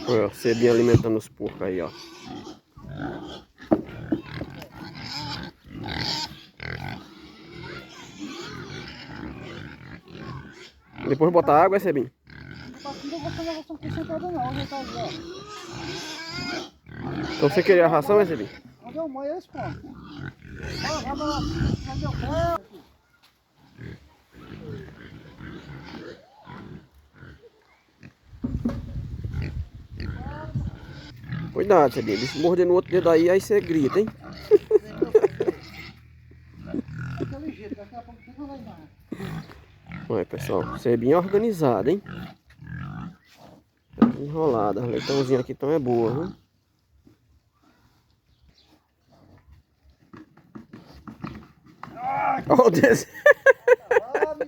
Olha, ó, Cebinha alimentando os porcos aí, ó. Depois botar água, é Cebinha? Não vou fazer a ração acrescentada não, já tá ali, ó. Então você queria a ração, é Cebinha? Onde eu moro eles comem. Ó, vai lá, onde eu quero. Cuidado, Cebinha. Bicho mordendo o outro dedo aí você grita, hein? Daquele jeito, daqui a pouco não vai mais. Olha, pessoal, Cebinha é organizada, hein? Tá enrolada. A leitãozinha aqui então é boa, viu? Olha o desse. Ah, me